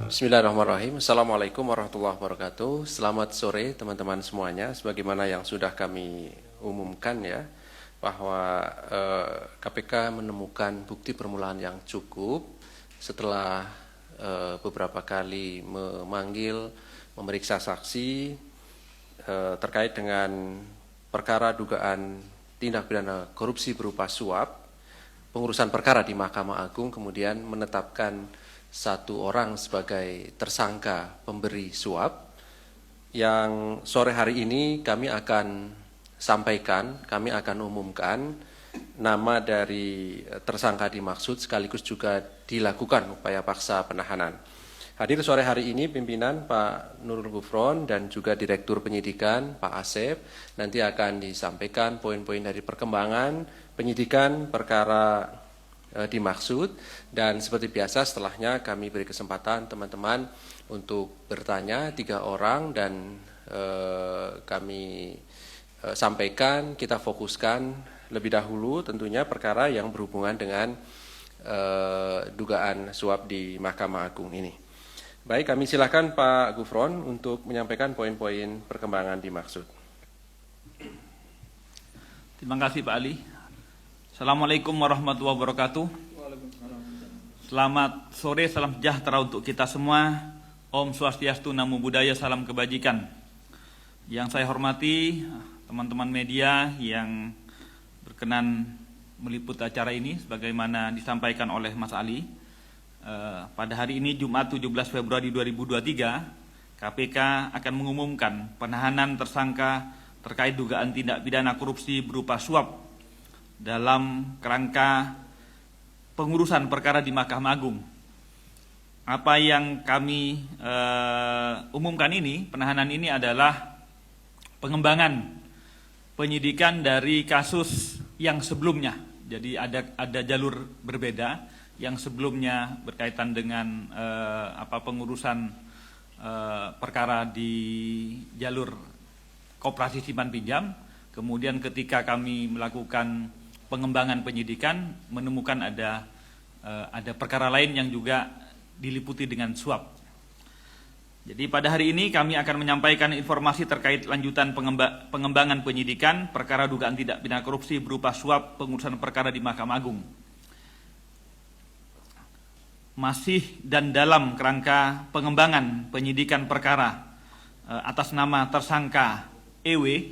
Bismillahirrahmanirrahim. Assalamualaikum warahmatullahi wabarakatuh. Selamat sore teman-teman semuanya. Sebagaimana yang sudah kami umumkan ya, bahwa KPK menemukan bukti permulaan yang cukup setelah beberapa kali memanggil, memeriksa saksi terkait dengan perkara dugaan tindak pidana korupsi berupa suap, pengurusan perkara di Mahkamah Agung, kemudian menetapkan satu orang sebagai tersangka pemberi suap, yang sore hari ini kami akan sampaikan, kami akan umumkan nama dari tersangka dimaksud sekaligus juga dilakukan upaya paksa penahanan. Hadir sore hari ini pimpinan Pak Nurul Gufron dan juga Direktur Penyidikan Pak Asep. Nanti akan disampaikan poin-poin dari perkembangan penyidikan perkara dimaksud, dan seperti biasa setelahnya kami beri kesempatan teman-teman untuk bertanya 3 orang dan kami sampaikan, kita fokuskan lebih dahulu tentunya perkara yang berhubungan dengan dugaan suap di Mahkamah Agung ini. Baik, kami silakan Pak Gufron untuk menyampaikan poin-poin perkembangan dimaksud. Terima kasih Pak Ali. Assalamualaikum warahmatullahi wabarakatuh. Selamat sore, salam sejahtera untuk kita semua. Om Swastiastu, Namo Buddhaya, salam kebajikan. Yang saya hormati teman-teman media yang berkenan meliput acara ini sebagaimana disampaikan oleh Mas Ali. Pada hari ini Jumat 17 Februari 2023, KPK akan mengumumkan penahanan tersangka terkait dugaan tindak pidana korupsi berupa suap dalam kerangka pengurusan perkara di Mahkamah Agung. Apa yang kami umumkan ini, penahanan ini adalah pengembangan penyidikan dari kasus yang sebelumnya. Jadi ada jalur berbeda yang sebelumnya berkaitan dengan pengurusan perkara di jalur koperasi simpan pinjam. Kemudian ketika kami melakukan pengembangan penyidikan menemukan ada perkara lain yang juga diliputi dengan suap. Jadi pada hari ini kami akan menyampaikan informasi terkait lanjutan pengembangan penyidikan perkara dugaan tindak pidana korupsi berupa suap pengurusan perkara di Mahkamah Agung. Masih dan dalam kerangka pengembangan penyidikan perkara atas nama tersangka EW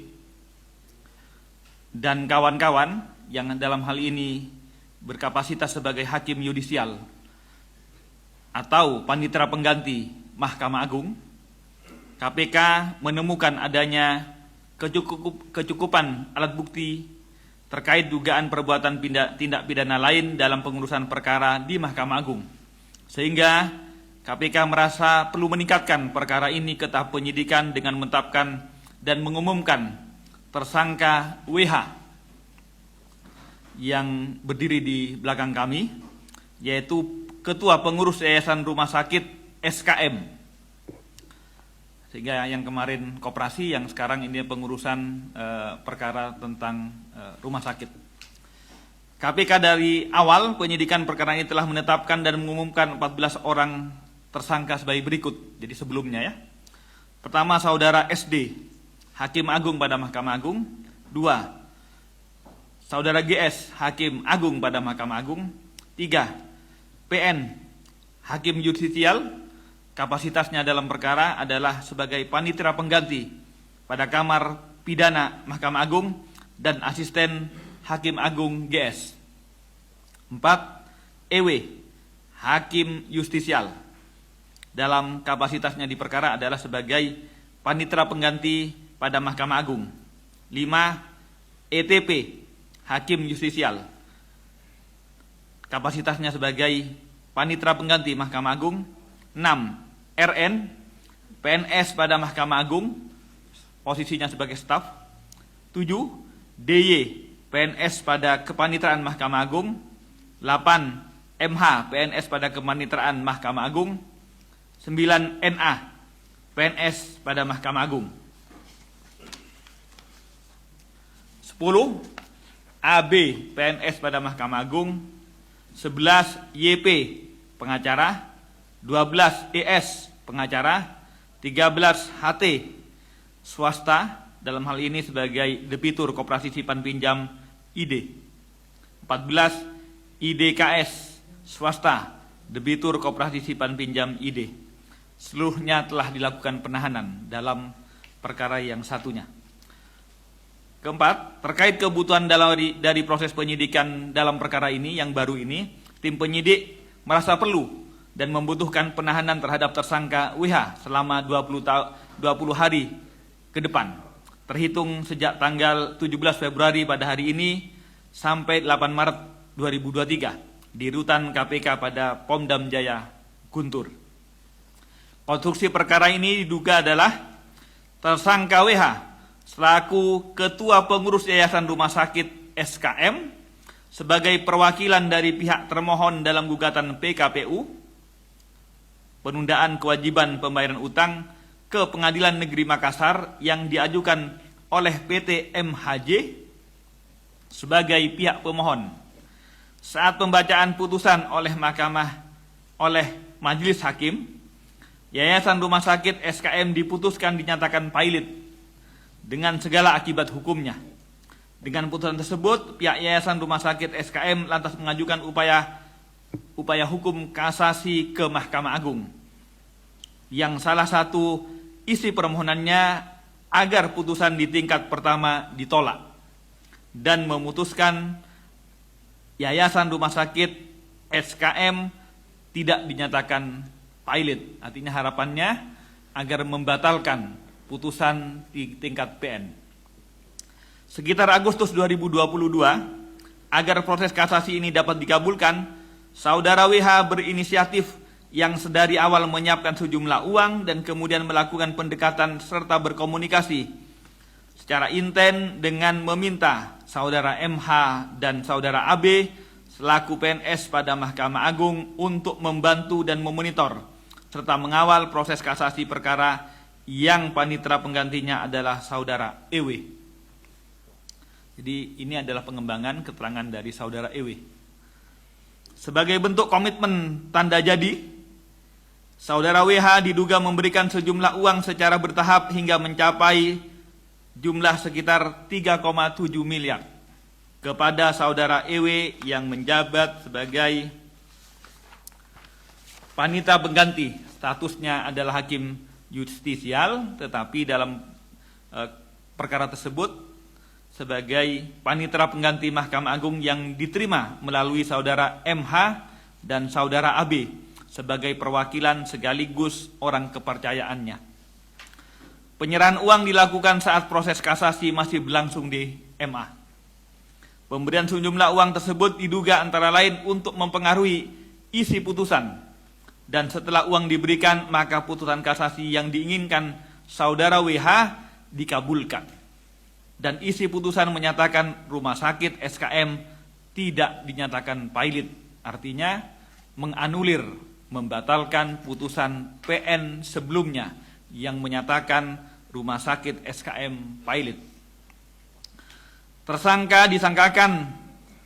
dan kawan-kawan yang dalam hal ini berkapasitas sebagai hakim yudisial atau panitera pengganti Mahkamah Agung, KPK menemukan adanya kecukupan alat bukti terkait dugaan perbuatan tindak pidana lain dalam pengurusan perkara di Mahkamah Agung, sehingga KPK merasa perlu meningkatkan perkara ini ke tahap penyidikan dengan menetapkan dan mengumumkan tersangka WH yang berdiri di belakang kami, yaitu Ketua Pengurus Yayasan Rumah Sakit SKM, sehingga yang kemarin koperasi, yang sekarang ini pengurusan perkara tentang rumah sakit. KPK dari awal penyidikan perkara ini telah menetapkan dan mengumumkan 14 orang tersangka sebagai berikut. Jadi sebelumnya ya. Pertama, saudara SD, Hakim Agung pada Mahkamah Agung. 2, saudara GS, Hakim Agung pada Mahkamah Agung. 3, PN, Hakim Yudisial, kapasitasnya dalam perkara adalah sebagai panitera pengganti pada Kamar Pidana Mahkamah Agung dan asisten Hakim Agung GS. 4, EW, Hakim Justisial, dalam kapasitasnya di perkara adalah sebagai panitera pengganti pada Mahkamah Agung. 5, ETP, Hakim Justisial, kapasitasnya sebagai panitera pengganti Mahkamah Agung. 6, RN, PNS pada Mahkamah Agung, posisinya sebagai staf. 7, DY, PNS pada Kepanitraan Mahkamah Agung. 8, MH, PNS pada Kepanitraan Mahkamah Agung. 9, NA, PNS pada Mahkamah Agung. 10, AB, PNS pada Mahkamah Agung. 11, YP, pengacara. 12 ES pengacara, 13 HT swasta, dalam hal ini sebagai debitur Koperasi Simpan Pinjam ID, 14 IDKS swasta, debitur Koperasi Simpan Pinjam ID. Seluruhnya telah dilakukan penahanan dalam perkara yang satunya. Keempat, terkait kebutuhan dari proses penyidikan dalam perkara ini yang baru ini, tim penyidik merasa perlu dan membutuhkan penahanan terhadap tersangka WH selama 20 hari ke depan, terhitung sejak tanggal 17 Februari pada hari ini sampai 8 Maret 2023 di rutan KPK pada Pondam Jaya Guntur. Konstruksi perkara ini diduga adalah tersangka WH selaku Ketua Pengurus Yayasan Rumah Sakit SKM sebagai perwakilan dari pihak termohon dalam gugatan PKPU penundaan kewajiban pembayaran utang ke Pengadilan Negeri Makassar yang diajukan oleh PT MHJ sebagai pihak pemohon. Saat pembacaan putusan oleh Majelis Hakim, Yayasan Rumah Sakit SKM diputuskan dinyatakan pailit dengan segala akibat hukumnya. Dengan putusan tersebut, pihak Yayasan Rumah Sakit SKM lantas mengajukan upaya hukum kasasi ke Mahkamah Agung, yang salah satu isi permohonannya agar putusan di tingkat pertama ditolak dan memutuskan Yayasan Rumah Sakit SKM tidak dinyatakan pailit. Artinya harapannya agar membatalkan putusan di tingkat PN. Sekitar Agustus 2022, agar proses kasasi ini dapat dikabulkan, Saudara WH berinisiatif yang sedari awal menyiapkan sejumlah uang dan kemudian melakukan pendekatan serta berkomunikasi secara intens dengan meminta Saudara MH dan Saudara AB selaku PNS pada Mahkamah Agung untuk membantu dan memonitor serta mengawal proses kasasi perkara yang panitera penggantinya adalah Saudara EW. Jadi ini adalah pengembangan keterangan dari Saudara EW. Sebagai bentuk komitmen tanda jadi, Saudara WH diduga memberikan sejumlah uang secara bertahap hingga mencapai jumlah sekitar 3,7 miliar kepada Saudara EW yang menjabat sebagai panitera pengganti. Statusnya adalah hakim justisial, tetapi dalam perkara tersebut sebagai panitera pengganti Mahkamah Agung yang diterima melalui Saudara MH dan Saudara AB sebagai perwakilan sekaligus orang kepercayaannya. Penyerahan uang dilakukan saat proses kasasi masih berlangsung di MA. Pemberian sejumlah uang tersebut diduga antara lain untuk mempengaruhi isi putusan. Dan setelah uang diberikan, maka putusan kasasi yang diinginkan Saudara WH dikabulkan. Dan isi putusan menyatakan Rumah Sakit SKM tidak dinyatakan pailit. Artinya menganulir, membatalkan putusan PN sebelumnya yang menyatakan Rumah Sakit SKM pailit. Tersangka disangkakan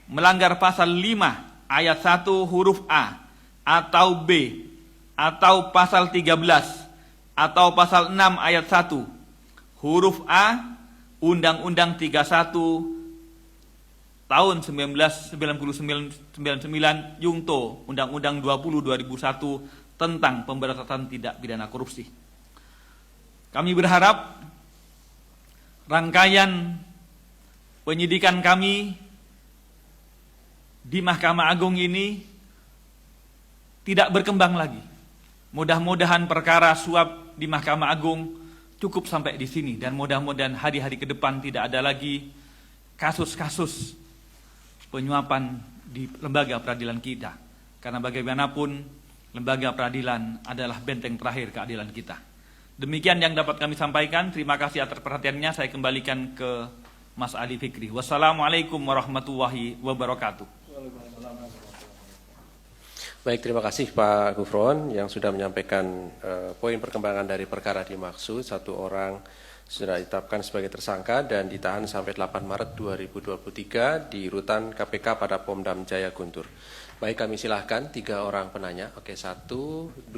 melanggar pasal 5 ayat 1 huruf A atau B atau pasal 13 atau pasal 6 ayat 1 huruf A Undang-Undang 31 tahun 1999 Jungto Undang-Undang 20/2001 tentang pemberantasan tindak pidana korupsi. Kami berharap rangkaian penyidikan kami di Mahkamah Agung ini tidak berkembang lagi. Mudah-mudahan perkara suap di Mahkamah Agung cukup sampai di sini dan mudah-mudahan hari-hari ke depan tidak ada lagi kasus-kasus penyuapan di lembaga peradilan kita. Karena bagaimanapun lembaga peradilan adalah benteng terakhir keadilan kita. Demikian yang dapat kami sampaikan. Terima kasih atas perhatiannya. Saya kembalikan ke Mas Ali Fikri. Wassalamualaikum warahmatullahi wabarakatuh. Baik, terima kasih Pak Gufron yang sudah menyampaikan poin perkembangan dari perkara dimaksud. Satu orang sudah ditetapkan sebagai tersangka dan ditahan sampai 8 Maret 2023 di rutan KPK pada Pondam Jaya Guntur. Baik, kami silahkan 3 orang penanya. Oke, 1, 2,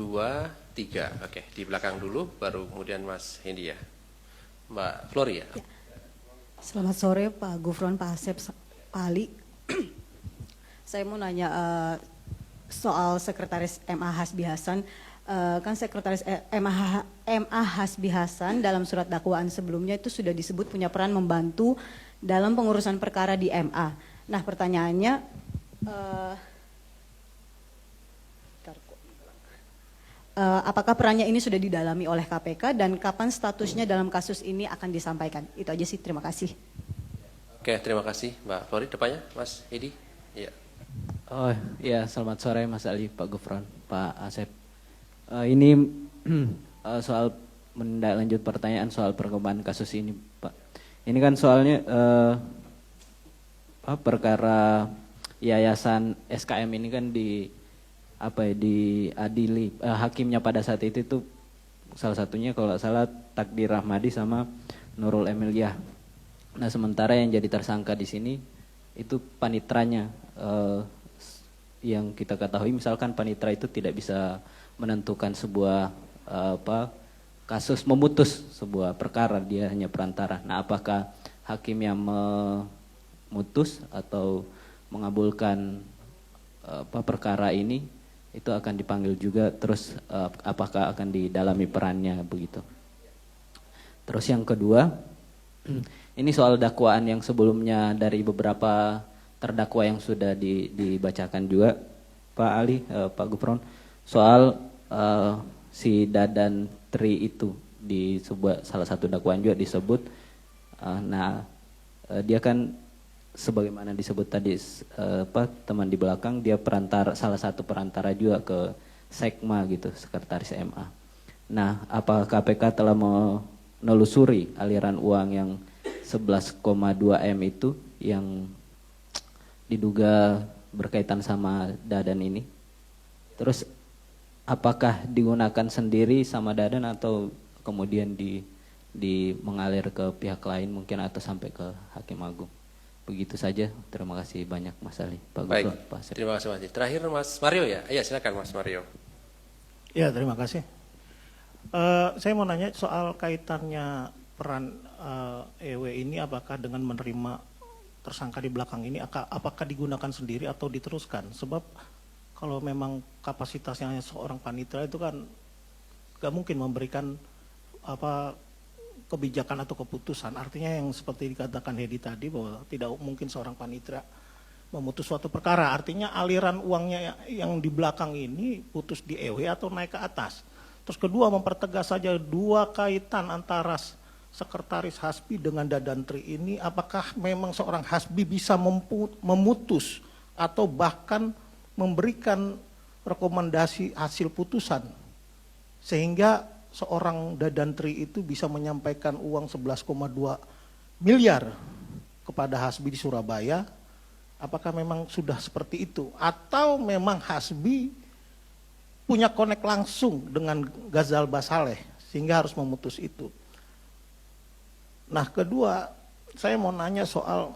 3. Oke, di belakang dulu, baru kemudian Mas Hendy ya. Mbak Flori ya. Selamat sore Pak Gufron, Pak Asep, Pak Ali. Saya mau nanya soal Sekretaris MA Hasbi Hasan. Kan Sekretaris MA Hasbi Hasan dalam surat dakwaan sebelumnya itu sudah disebut punya peran membantu dalam pengurusan perkara di MA. Nah pertanyaannya, apakah perannya ini sudah didalami oleh KPK dan kapan statusnya dalam kasus ini akan disampaikan? Itu aja sih, terima kasih. Oke, terima kasih Mbak Flori. Depannya Mas Hendy. Iya. Oh ya, selamat sore Mas Ali, Pak Gufron, Pak Asep. Ini soal menindaklanjut pertanyaan soal perkembangan kasus ini, Pak. Ini kan soalnya perkara yayasan SKM ini kan diadili hakimnya pada saat itu salah satunya kalau salah Takdir Rahmadi sama Nurul Emilia. Nah sementara yang jadi tersangka di sini itu panitranya, yang kita ketahui misalkan panitra itu tidak bisa menentukan sebuah kasus, memutus sebuah perkara, dia hanya perantara. Nah apakah hakim yang memutus atau mengabulkan perkara ini itu akan dipanggil juga, terus apakah akan didalami perannya begitu. Terus yang kedua, ini soal dakwaan yang sebelumnya dari beberapa terdakwa yang sudah dibacakan juga, Pak Ali, Pak Gufron, soal si Dadan Tri itu di sebuah salah satu dakwaan juga disebut, dia kan sebagaimana disebut tadi teman di belakang, dia perantara, salah satu perantara juga ke Sekma gitu, Sekretaris MA. Nah, apa KPK telah menelusuri aliran uang yang 11,2 M itu yang diduga berkaitan sama Dadan ini? Terus apakah digunakan sendiri sama Dadan atau kemudian mengalir ke pihak lain mungkin atau sampai ke Hakim Agung? Begitu saja, terima kasih banyak Mas Ali. Pak Baik, Gufron, Pak Asep. terima kasih Mas. Terakhir Mas Mario ya. Iya silakan Mas Mario. Ya terima kasih. Saya mau nanya soal kaitannya peran EW ini, apakah dengan menerima tersangka di belakang ini apakah digunakan sendiri atau diteruskan? Sebab kalau memang kapasitasnya seorang panitera itu kan gak mungkin memberikan kebijakan atau keputusan. Artinya yang seperti dikatakan Hedi tadi bahwa tidak mungkin seorang panitera memutus suatu perkara. Artinya aliran uangnya yang di belakang ini putus di EW atau naik ke atas. Terus kedua, mempertegas saja dua kaitan antara Sekretaris Hasbi dengan Dadan Tri ini, apakah memang seorang Hasbi bisa memutus atau bahkan memberikan rekomendasi hasil putusan sehingga seorang Dadan Tri itu bisa menyampaikan uang 11,2 miliar kepada Hasbi di Surabaya. Apakah memang sudah seperti itu? Atau memang Hasbi punya konek langsung dengan Ghazal Basaleh sehingga harus memutus itu? Nah kedua, saya mau nanya soal,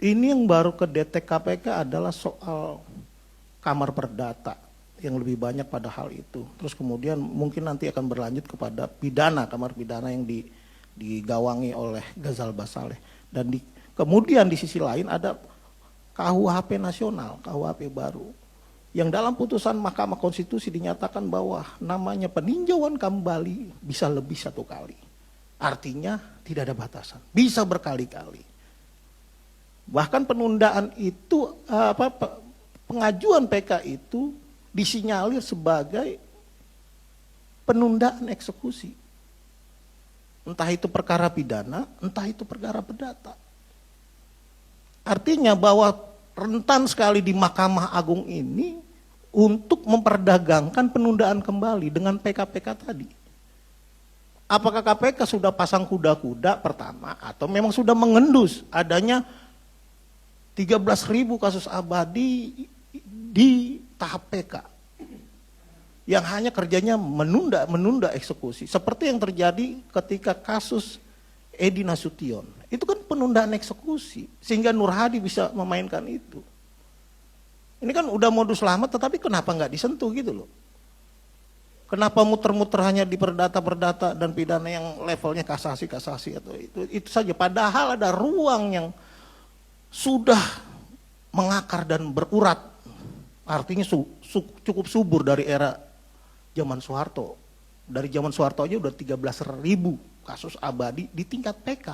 ini yang baru ke DT KPK adalah soal kamar perdata yang lebih banyak pada hal itu. Terus kemudian mungkin nanti akan berlanjut kepada pidana, kamar pidana yang digawangi oleh Ghazal Basaleh. Dan kemudian di sisi lain ada KUHP nasional, KUHP baru. Yang dalam putusan Mahkamah Konstitusi dinyatakan bahwa namanya peninjauan kembali bisa lebih 1 kali. Artinya tidak ada batasan, bisa berkali-kali. Bahkan penundaan itu, pengajuan PK itu disinyalir sebagai penundaan eksekusi. Entah itu perkara pidana, entah itu perkara perdata. Artinya bahwa rentan sekali di Mahkamah Agung ini untuk memperdagangkan penundaan kembali dengan PK-PK tadi. Apakah KPK sudah pasang kuda-kuda pertama atau memang sudah mengendus adanya 13.000 kasus abadi di tahap PK yang hanya kerjanya menunda eksekusi, seperti yang terjadi ketika kasus Edi Nasution. Itu kan penundaan eksekusi sehingga Nur Hadi bisa memainkan itu. Ini kan udah modus lama, tetapi kenapa nggak disentuh gitu loh? Kenapa muter-muter hanya di perdata dan pidana yang levelnya kasasi atau itu saja? Padahal ada ruang yang sudah mengakar dan berurat, artinya cukup subur dari era zaman Soeharto. Dari zaman Soeharto aja udah 13.000 kasus abadi di tingkat PK.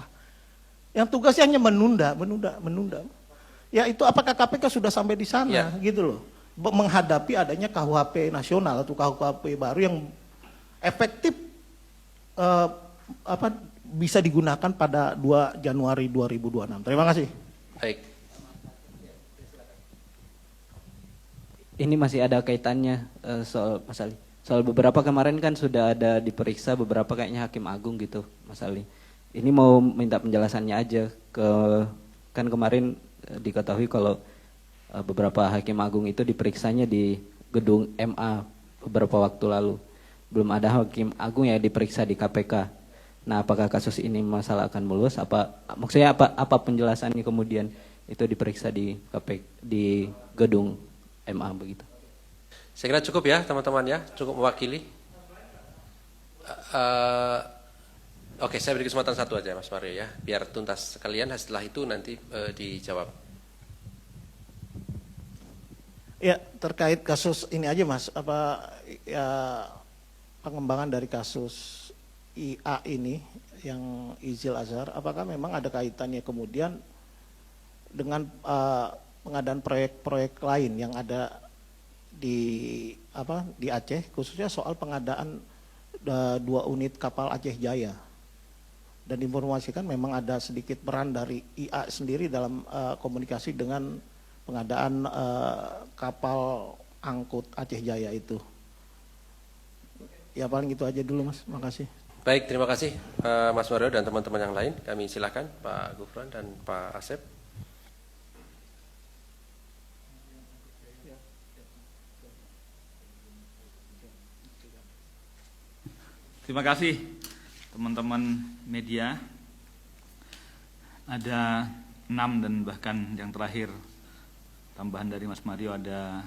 Yang tugasnya hanya menunda. Ya itu apakah KPK sudah sampai di sana gitu loh? Menghadapi adanya KUHP nasional atau KUHP baru yang efektif bisa digunakan pada 2 Januari 2026. Terima kasih. Baik. Ini masih ada kaitannya soal Mas Ali. Soal beberapa kemarin kan sudah ada diperiksa beberapa kayaknya Hakim Agung gitu, Mas Ali. Ini mau minta penjelasannya aja kan kemarin diketahui kalau beberapa Hakim Agung itu diperiksanya di gedung MA beberapa waktu lalu. Belum ada Hakim Agung yang diperiksa di KPK. Nah, apakah kasus ini masalah akan mulus? Maksudnya apa penjelasannya kemudian itu diperiksa di KPK di gedung MA begitu? Saya kira cukup ya teman-teman ya, cukup mewakili. Oke, saya beri kesempatan satu aja Mas Mario ya, biar tuntas sekalian. Setelah itu nanti dijawab. Ya, terkait kasus ini aja Mas, pengembangan dari kasus IA ini yang Izil Azhar, apakah memang ada kaitannya kemudian dengan pengadaan proyek-proyek lain yang ada di Aceh, khususnya soal pengadaan 2 unit kapal Aceh Jaya. Dan diinformasikan memang ada sedikit peran dari IA sendiri dalam komunikasi dengan pengadaan kapal angkut Aceh Jaya itu. Ya paling itu aja dulu Mas, makasih. Baik, terima kasih Mas Mario dan teman-teman yang lain. Kami silakan Pak Gufron dan Pak Asep. Terima kasih teman-teman media. Ada 6 dan bahkan yang terakhir tambahan dari Mas Mario ada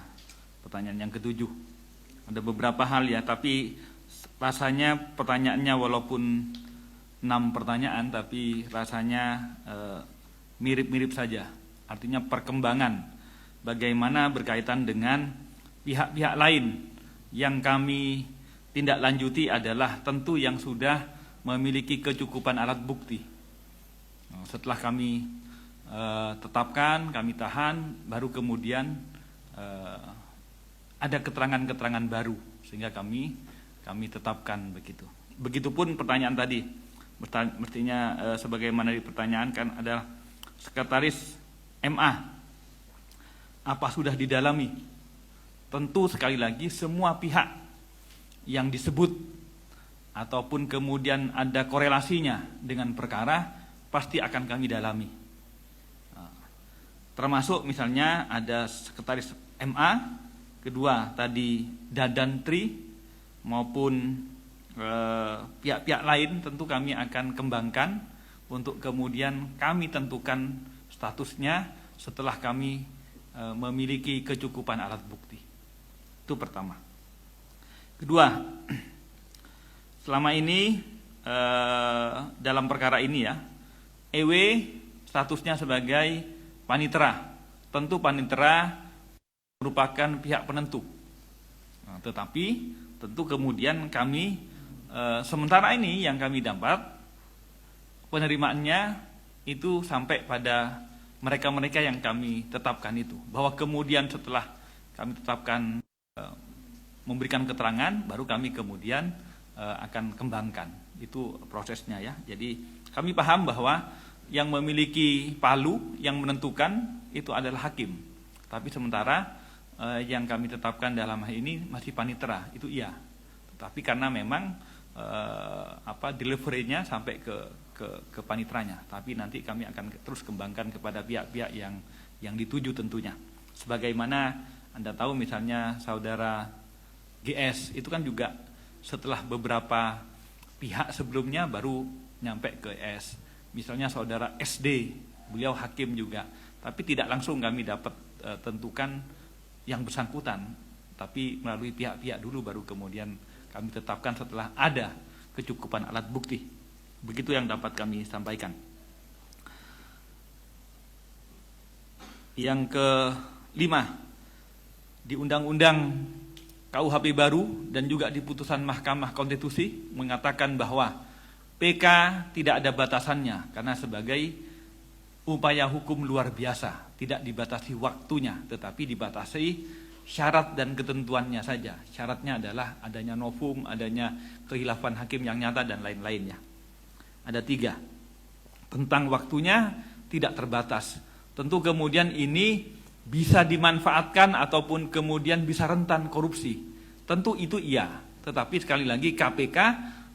pertanyaan yang ke-7. Ada beberapa hal ya, tapi rasanya pertanyaannya walaupun 6 pertanyaan tapi rasanya mirip-mirip saja. Artinya perkembangan bagaimana berkaitan dengan pihak-pihak lain yang kami tindak lanjuti adalah tentu yang sudah memiliki kecukupan alat bukti. Setelah kami tetapkan, kami tahan, baru kemudian ada keterangan-keterangan baru sehingga kami tetapkan begitu. Begitupun pertanyaan tadi, mestinya sebagaimana dipertanyakan adalah Sekretaris MA, apa sudah didalami? Tentu sekali lagi semua pihak yang disebut ataupun kemudian ada korelasinya dengan perkara pasti akan kami dalami. Termasuk misalnya ada Sekretaris MA, kedua tadi Dadan Tri maupun pihak-pihak lain tentu kami akan kembangkan untuk kemudian kami tentukan statusnya setelah kami memiliki kecukupan alat bukti. Itu pertama. Kedua, selama ini dalam perkara ini ya, EW statusnya sebagai panitera. Tentu panitera merupakan pihak penentu. Nah, tetapi tentu kemudian kami sementara ini yang kami dapat penerimaannya itu sampai pada mereka-mereka yang kami tetapkan itu. Bahwa kemudian setelah kami tetapkan memberikan keterangan, baru kami kemudian akan kembangkan. Itu prosesnya ya. Jadi kami paham bahwa yang memiliki palu, yang menentukan itu adalah hakim. Tapi sementara yang kami tetapkan dalam hal ini masih panitera, itu iya. Tetapi karena memang delivery-nya sampai ke paniteranya. Tapi nanti kami akan terus kembangkan kepada pihak-pihak yang dituju tentunya. Sebagaimana Anda tahu misalnya saudara GS itu kan juga setelah beberapa pihak sebelumnya baru nyampe ke S. Misalnya saudara SD, beliau hakim juga, tapi tidak langsung kami dapat tentukan yang bersangkutan, tapi melalui pihak-pihak dulu baru kemudian kami tetapkan setelah ada kecukupan alat bukti. Begitu yang dapat kami sampaikan. Yang kelima, di Undang-Undang KUHP baru dan juga di putusan Mahkamah Konstitusi mengatakan bahwa PK tidak ada batasannya karena sebagai upaya hukum luar biasa, tidak dibatasi waktunya, tetapi dibatasi syarat dan ketentuannya saja. Syaratnya adalah adanya novum, adanya kehilafan hakim yang nyata, dan lain-lainnya. Ada 3. Tentang waktunya tidak terbatas. Tentu kemudian ini bisa dimanfaatkan ataupun kemudian bisa rentan korupsi. Tentu itu iya, tetapi sekali lagi KPK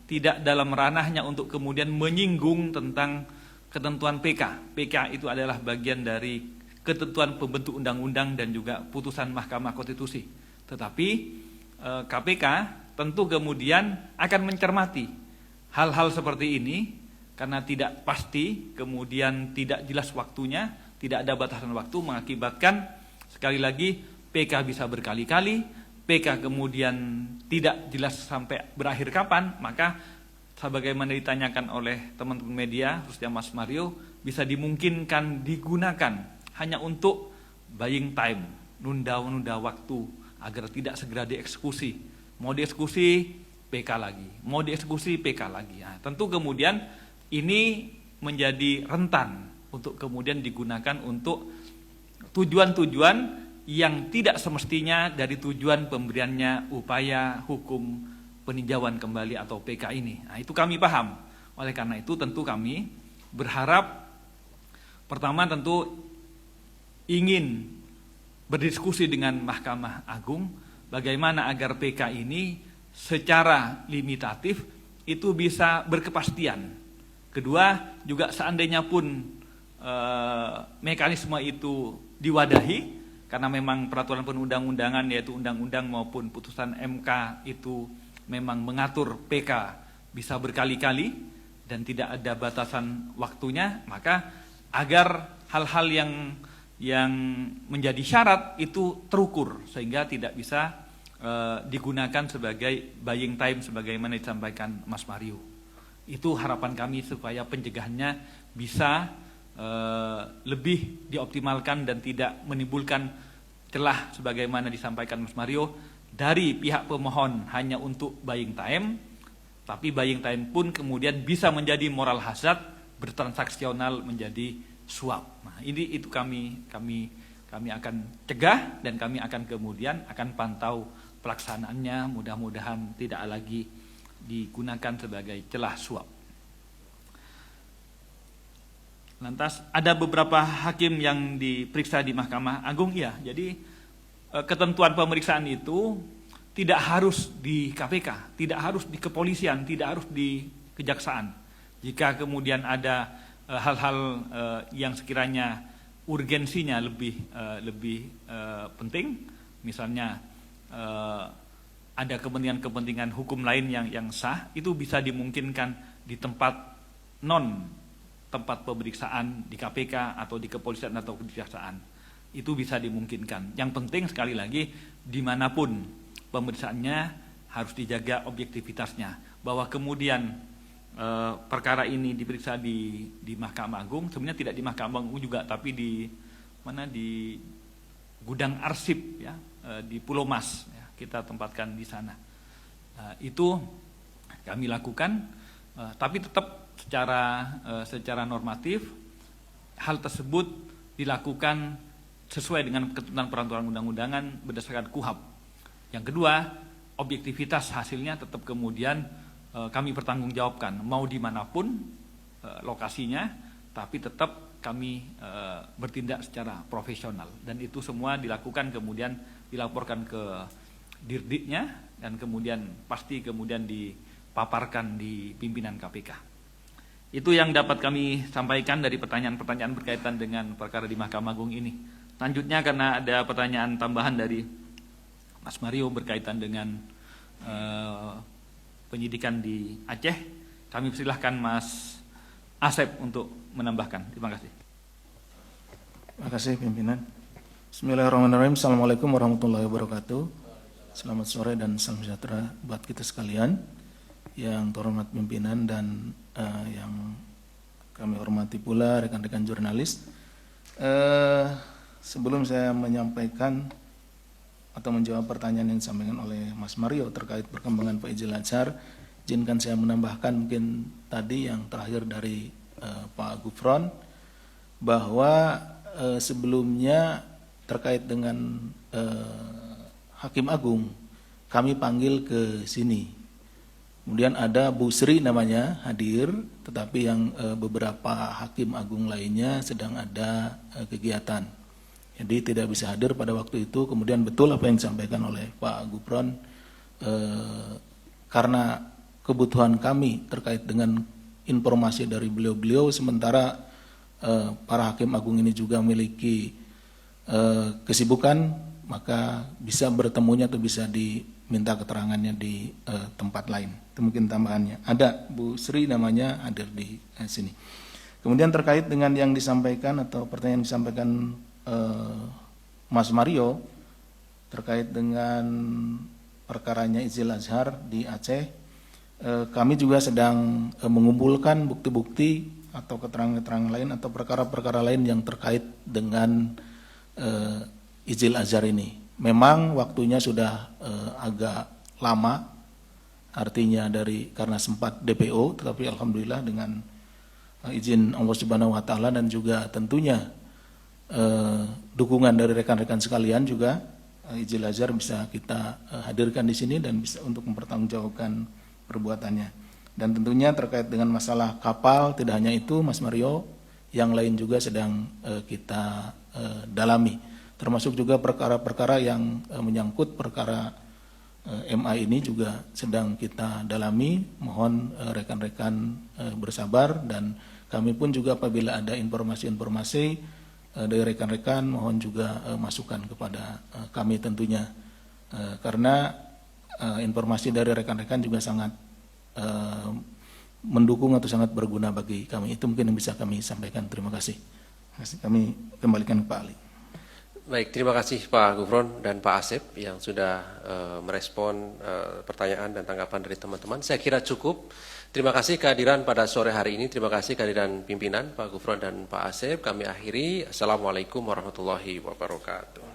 tidak dalam ranahnya untuk kemudian menyinggung tentang ketentuan PK. PK itu adalah bagian dari ketentuan pembentuk undang-undang dan juga putusan Mahkamah Konstitusi. Tetapi KPK tentu kemudian akan mencermati hal-hal seperti ini karena tidak pasti, kemudian tidak jelas waktunya, tidak ada batasan waktu, mengakibatkan sekali lagi PK bisa berkali-kali, PK kemudian tidak jelas sampai berakhir kapan, maka sebagaimana ditanyakan oleh teman-teman media, khususnya Mas Mario, bisa dimungkinkan digunakan hanya untuk buying time, nunda waktu agar tidak segera dieksekusi. Mau dieksekusi, PK lagi. Mau dieksekusi, PK lagi. Nah, tentu kemudian ini menjadi rentan untuk kemudian digunakan untuk tujuan-tujuan yang tidak semestinya dari tujuan pemberiannya upaya hukum peninjauan kembali atau PK ini. Nah, itu kami paham. Oleh karena itu tentu kami berharap pertama tentu ingin berdiskusi dengan Mahkamah Agung bagaimana agar PK ini secara limitatif itu bisa berkepastian. Kedua, juga seandainya pun mekanisme itu diwadahi karena memang peraturan perundang-undangan yaitu undang-undang maupun putusan MK itu memang mengatur PK bisa berkali-kali dan tidak ada batasan waktunya, maka agar hal-hal yang menjadi syarat itu terukur sehingga tidak bisa digunakan sebagai buying time sebagaimana disampaikan Mas Mario. Itu harapan kami supaya pencegahannya bisa lebih dioptimalkan dan tidak menimbulkan celah sebagaimana disampaikan Mas Mario dari pihak pemohon hanya untuk buying time, tapi buying time pun kemudian bisa menjadi moral hazard, bertransaksional menjadi suap. Nah, ini itu kami akan cegah dan kami akan kemudian akan pantau pelaksanaannya, mudah-mudahan tidak lagi digunakan sebagai celah suap. Lantas ada beberapa hakim yang diperiksa di Mahkamah Agung, iya. Jadi ketentuan pemeriksaan itu tidak harus di KPK, tidak harus di kepolisian, tidak harus di kejaksaan. Jika kemudian ada hal-hal yang sekiranya urgensinya lebih penting, misalnya ada kepentingan-kepentingan hukum lain yang sah, itu bisa dimungkinkan di tempat tempat pemeriksaan di KPK atau di kepolisian atau di kejaksaan. Itu bisa dimungkinkan. Yang penting sekali lagi dimanapun pemeriksaannya harus dijaga objektivitasnya. Bahwa kemudian perkara ini diperiksa di Mahkamah Agung, sebenarnya tidak di Mahkamah Agung juga, tapi di gudang arsip ya, di Pulau Mas ya, kita tempatkan di sana. Itu kami lakukan, tapi tetap secara normatif hal tersebut dilakukan sesuai dengan ketentuan peraturan undang-undangan berdasarkan KUHP. Yang kedua, objektivitas hasilnya tetap kemudian kami pertanggungjawabkan, mau dimanapun lokasinya, tapi tetap kami bertindak secara profesional. Dan itu semua dilakukan kemudian dilaporkan ke Dirdiknya dan kemudian pasti kemudian dipaparkan di pimpinan KPK. Itu yang dapat kami sampaikan dari pertanyaan-pertanyaan berkaitan dengan perkara di Mahkamah Agung ini. Selanjutnya karena ada pertanyaan tambahan dari Mas Mario berkaitan dengan penyidikan di Aceh, kami persilahkan Mas Asep untuk menambahkan. Terima kasih. Terima kasih pimpinan. Bismillahirrahmanirrahim. Assalamualaikum warahmatullahi wabarakatuh. Selamat sore dan salam sejahtera buat kita sekalian, yang terhormat pimpinan dan yang kami hormati pula rekan-rekan jurnalis. Sebelum saya menyampaikan atau menjawab pertanyaan yang disampaikan oleh Mas Mario terkait perkembangan Pak Ijil Azhar, izinkan saya menambahkan mungkin tadi yang terakhir dari Pak Gufron, bahwa sebelumnya terkait dengan Hakim Agung, kami panggil ke sini. Kemudian ada Bu Sri namanya hadir, tetapi yang beberapa Hakim Agung lainnya sedang ada kegiatan. Jadi tidak bisa hadir pada waktu itu. Kemudian betul apa yang disampaikan oleh Pak Gufron, karena kebutuhan kami terkait dengan informasi dari beliau-beliau, sementara para Hakim Agung ini juga memiliki kesibukan, maka bisa bertemunya atau bisa diminta keterangannya di tempat lain. Itu mungkin tambahannya. Ada Bu Sri namanya hadir di sini. Kemudian terkait dengan yang disampaikan atau pertanyaan yang disampaikan Mas Mario terkait dengan perkaranya Ijil Azhar di Aceh, kami juga sedang mengumpulkan bukti-bukti atau keterangan-keterangan lain atau perkara-perkara lain yang terkait dengan Ijil Azhar ini. Memang waktunya sudah agak lama, artinya karena sempat DPO, tetapi alhamdulillah dengan izin Allah Subhanahu wa taala dan juga tentunya dukungan dari rekan-rekan sekalian juga, Ijil Azhar bisa kita hadirkan di sini dan bisa untuk mempertanggungjawabkan perbuatannya. Dan tentunya terkait dengan masalah kapal, tidak hanya itu Mas Mario, yang lain juga sedang kita dalami, termasuk juga perkara-perkara yang menyangkut perkara MA ini juga sedang kita dalami. Mohon rekan-rekan bersabar, dan kami pun juga apabila ada informasi-informasi dari rekan-rekan mohon juga masukan kepada kami tentunya, karena informasi dari rekan-rekan juga sangat mendukung atau sangat berguna bagi kami. Itu mungkin yang bisa kami sampaikan. Terima kasih. Kami kembalikan ke Pak Ali. Baik, terima kasih Pak Gufron dan Pak Asep yang sudah merespon pertanyaan dan tanggapan dari teman-teman. Saya kira cukup. Terima kasih kehadiran pada sore hari ini. Terima kasih kehadiran pimpinan Pak Gufron dan Pak Asep. Kami akhiri. Assalamualaikum warahmatullahi wabarakatuh.